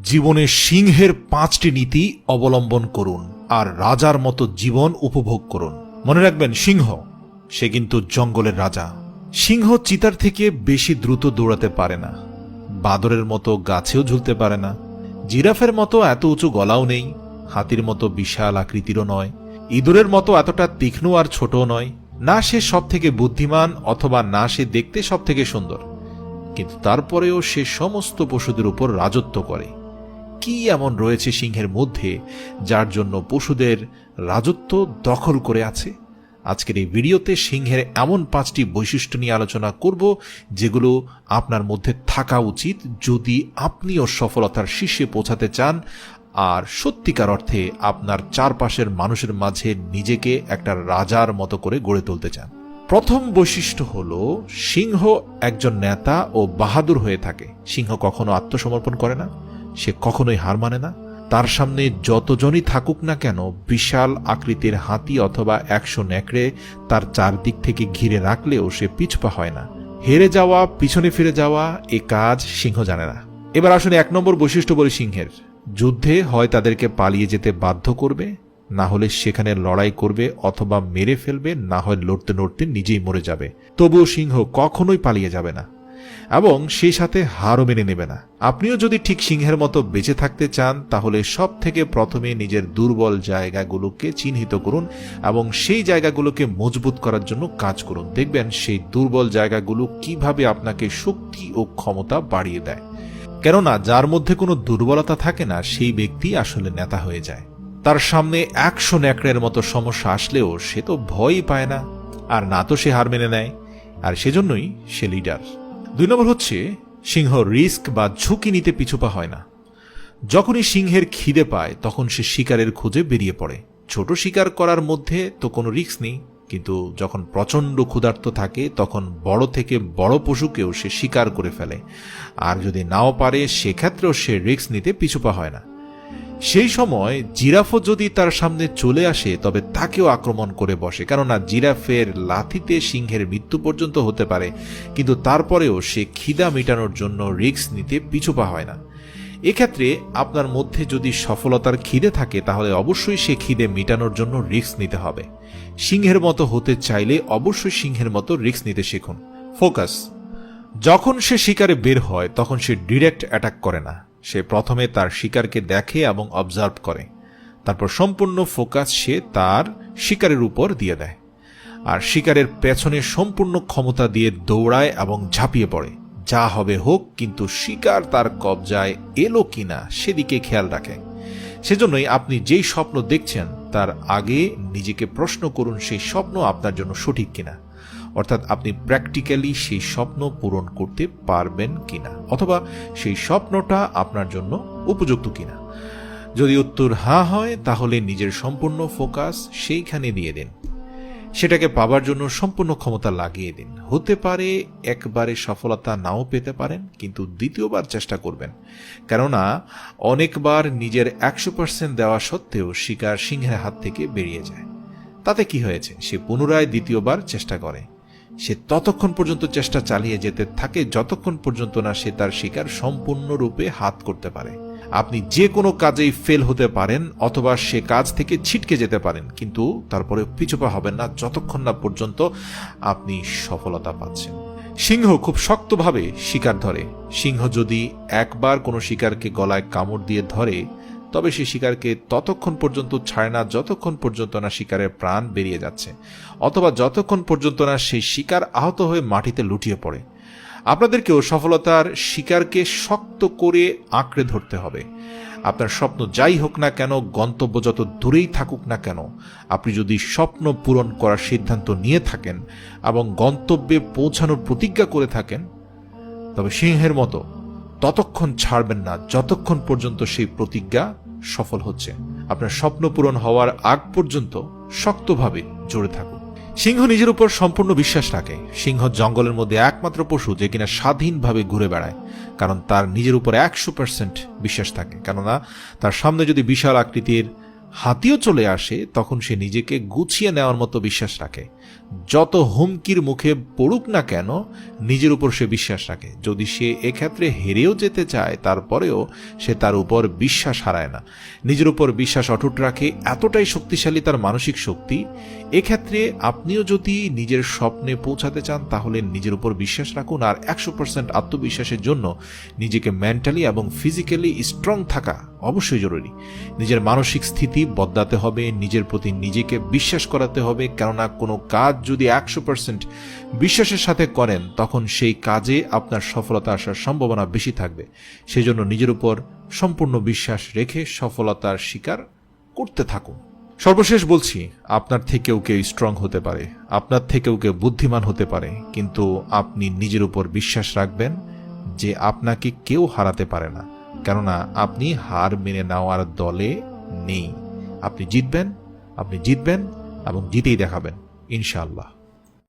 জীবনে সিংহের 5টি নীতি অবলম্বন করুন আর রাজার মতো জীবন উপভোগ করুন। মনে রাখবেন, সিংহ সে কিন্তু জঙ্গলের রাজা। সিংহ চিতার থেকে বেশি দ্রুত দৌড়াতে পারে না, বাদরের মতো গাছেও ঝুলতে পারে না, জিরাফের মতো এত উঁচু গলাও নেই, হাতির মতো বিশাল আকৃতিরও নয়, ইঁদুরের মতো এতটা তীক্ষ্ণ আর ছোটও নয়, না সে সব থেকে বুদ্ধিমান অথবা না সে দেখতে সব থেকে সুন্দর, কিন্তু তারপরেও সে সমস্ত পশুদের উপর রাজত্ব করে। কি এমন রয়েছে সিংহের মধ্যে যার জন্য পশুদের রাজত্ব দখল করে আছে? আজকের এই ভিডিওতে সিংহের এমন 5টি বৈশিষ্ট্য নিয়ে আলোচনা করব যেগুলো আপনার মধ্যে থাকা উচিত যদি আপনিও সফলতার শীর্ষে পৌঁছাতে চান আর সত্যিকার অর্থে আপনার চারপাশের মানুষের মাঝে নিজেকে একটা রাজার মতো করে গড়ে তুলতে চান। প্রথম বৈশিষ্ট্য হলো সিংহ একজন নেতা ও বাহাদুর হয়ে থাকে। সিংহ কখনো আত্মসমর্পণ করে না, সে কখনোই হার মানে না। তার সামনে যতজনই থাকুক না কেন, বিশাল আকৃতির হাতি অথবা 100 নেকড়ে তার চারদিক থেকে ঘিরে রাখলেও সে পিছপা হয় না। হেরে যাওয়া, পিছনে ফিরে যাওয়া এ কাজ সিংহ জানে না। এবার আসলে 1 নম্বর বৈশিষ্ট্য বলি সিংহের। যুদ্ধে হয় তাদেরকে পালিয়ে যেতে বাধ্য করবে, না হলে সেখানে লড়াই করবে অথবা মেরে ফেলবে, না হয় লড়তে লড়তে নিজেই মরে যাবে। তবুও সিংহ কখনোই পালিয়ে যাবে না এবং সেই সাথে হারও মেনে নেবে না। আপনিও যদি ঠিক সিংহের মতো বেঁচে থাকতে চান তাহলে সব থেকে প্রথমে নিজের দুর্বল জায়গাগুলোকে চিহ্নিত করুন এবং সেই জায়গাগুলোকে মজবুত করার জন্য কাজ করুন। দেখবেন সেই দুর্বল জায়গাগুলো কিভাবে আপনাকে শক্তি ও ক্ষমতা বাড়িয়ে দেয়। কেননা যার মধ্যে কোনো দুর্বলতা থাকে না সেই ব্যক্তি আসলে নেতা হয়ে যায়। তার সামনে 100 নেকড়ের মতো সমস্যা আসলেও সে তো ভয়ই পায় না, আর না তো সে হার মেনে নেয়, আর সেজন্যই সে লিডার। 2 নম্বর হচ্ছে সিংহ রিস্ক বা ঝুঁকি নিতে পিছুপা হয় না। যখনই সিংহের খিদে পায় তখন সে শিকারের খোঁজে বেরিয়ে পড়ে। ছোট শিকার করার মধ্যে তো কোনো রিস্ক নেই, কিন্তু যখন প্রচণ্ড ক্ষুধার্ত থাকে তখন বড় থেকে বড় পশুকেও সে শিকার করে ফেলে, আর যদি নাও পারে সেক্ষেত্রেও সে রিস্ক নিতে পিছুপা হয় না। সেই সময় জিরাফও যদি তার সামনে চলে আসে তবে তাকেও আক্রমণ করে বসে, কেননা জিরাফের লাথিতে সিংহের মৃত্যু পর্যন্ত হতে পারে, কিন্তু তারপরেও সে খিদা মেটানোর জন্য রিস্ক নিতে পিছুপা হয় না। এক্ষেত্রে আপনার মধ্যে যদি সফলতার খিদে থাকে তাহলে অবশ্যই সে খিদে মেটানোর জন্য রিস্ক নিতে হবে। সিংহের মতো হতে চাইলে অবশ্যই সিংহের মতো রিস্ক নিতে শিখুন। ফোকাস। যখন সে শিকারে বের হয় তখন সে ডিরেক্ট অ্যাটাক করে না, সে প্রথমে তার শিকারকে দেখে এবং অবজার্ভ করে, তারপর সম্পূর্ণ ফোকাস সে তার শিকারের উপর দিয়ে দেয় আর শিকারের পেছনে সম্পূর্ণ ক্ষমতা দিয়ে দৌড়ায় এবং ঝাঁপিয়ে পড়ে। যা হবে হোক, কিন্তু শিকার তার কবজায় এলো কিনা সেদিকে খেয়াল রাখে। সেজন্যই আপনি যেই স্বপ্ন দেখছেন তার আগে নিজেকে প্রশ্ন করুন সেই স্বপ্ন আপনার জন্য সঠিক কিনা, অর্থাৎ আপনি প্র্যাকটিক্যালি সেই স্বপ্ন পূরণ করতে পারবেন কিনা, অথবা সেই স্বপ্নটা আপনার জন্য উপযুক্ত কিনা। যদি উত্তর হ্যাঁ হয় তাহলে নিজের সম্পূর্ণ ফোকাস সেইখানে দিয়ে দিন, সেটাকে পাবার জন্য সম্পূর্ণ ক্ষমতা লাগিয়ে দিন। হতে পারে একবারে সফলতা নাও পেতে পারেন, কিন্তু দ্বিতীয়বার চেষ্টা করবেন, কেননা অনেকবার নিজের 100% দেওয়া সত্ত্বেও শিকার সিংহের হাত থেকে বেরিয়ে যায়। তাতে কি হয়েছে? সে পুনরায় দ্বিতীয়বার চেষ্টা করে। সে ততক্ষণ পর্যন্ত চেষ্টা চালিয়ে যেতে থাকে যতক্ষণ পর্যন্ত না সে তার শিকার সম্পূর্ণরূপে হাত করতে পারে। আপনি যে কোনো কাজেই ফেল হতে পারেন অথবা সে কাজ থেকে ছিটকে যেতে পারেন, কিন্তু তারপরে পিছুপা হবেন না যতক্ষণ না পর্যন্ত আপনি সফলতা পাচ্ছেন। সিংহ খুব শক্তভাবে শিকার ধরে। সিংহ যদি একবার কোনো শিকারকে গলায় কামড় দিয়ে ধরে তবে সে শিকারকে ততক্ষণ পর্যন্ত ছাড়ে না যতক্ষণ পর্যন্ত না শিকারের প্রাণ বেরিয়ে যাচ্ছে, অথবা যতক্ষণ পর্যন্ত না সেই শিকার আহত হয়ে মাটিতে লুটিয়ে পড়ে। আপনাদেরকেও সফলতার শিকারকে শক্ত করে আঁকড়ে ধরতে হবে। আপনার স্বপ্ন যাই হোক না কেন, গন্তব্য যত দূরেই থাকুক না কেন, আপনি যদি স্বপ্ন পূরণ করার সিদ্ধান্ত নিয়ে থাকেন এবং গন্তব্যে পৌঁছানোর প্রতিজ্ঞা করে থাকেন তবে সিংহের মতো ততক্ষণ ছাড়বেন না যতক্ষণ পর্যন্ত সেই প্রতিজ্ঞা সফল হচ্ছে। আপনার স্বপ্ন পূরণ হওয়ার আগ পর্যন্ত শক্তভাবে জড়ে থাকুন। সিংহ নিজের উপর সম্পূর্ণ বিশ্বাস রাখে। সিংহ জঙ্গলের মধ্যে একমাত্র পশু যে কিনা স্বাধীনভাবে ঘুরে বেড়ায়, কারণ তার নিজের উপর 100% বিশ্বাস থাকে। কেননা তার সামনে যদি বিশাল আকৃতির হাতিও চলে আসে, তখন সে নিজেকে গুছিয়ে নেওয়ার মতো বিশ্বাস রাখে। যত হুমকির মুখে পড়ুক না কেন, নিজের উপর সে বিশ্বাস রাখে। যদি সে এক্ষেত্রে হেরেও যেতে চায়, তারপরেও সে তার উপর বিশ্বাস হারায় না, নিজের উপর বিশ্বাস অটুট রাখে। এতটাই শক্তিশালী তার মানসিক শক্তি। এক্ষেত্রে আপনিও যদি নিজের স্বপ্নে পৌঁছাতে চান, তাহলে নিজের উপর বিশ্বাস রাখুন। আর 100% আত্মবিশ্বাসের জন্য নিজেকে মেন্টালি এবং ফিজিক্যালি স্ট্রং থাকা অবশ্যই জরুরি। নিজের মানসিক স্থিতি বদলাতে হবে, নিজের প্রতি নিজেকে বিশ্বাস করাতে হবে। কেননা কোনো কাজ যদি 100% বিশ্বাসের সাথে করেন, তখন সেই কাজে আপনার সফলতা আসার সম্ভাবনা বেশি থাকবে। সেজন্য নিজের উপর সম্পূর্ণ বিশ্বাস রেখে সফলতার শিকার করতে থাকুন। সর্বশেষ বলছি, আপনার থেকেও কেউ স্ট্রং হতে পারে, আপনার থেকেও কেউ বুদ্ধিমান হতে পারে, কিন্তু আপনি নিজের উপর বিশ্বাস রাখবেন যে আপনাকে কেউ হারাতে পারে না। কেননা আপনি হার মেনে নেওয়ার দলে নেই। আপনি জিতবেন এবং জিতেই দেখাবেন ইনশাআল্লাহ।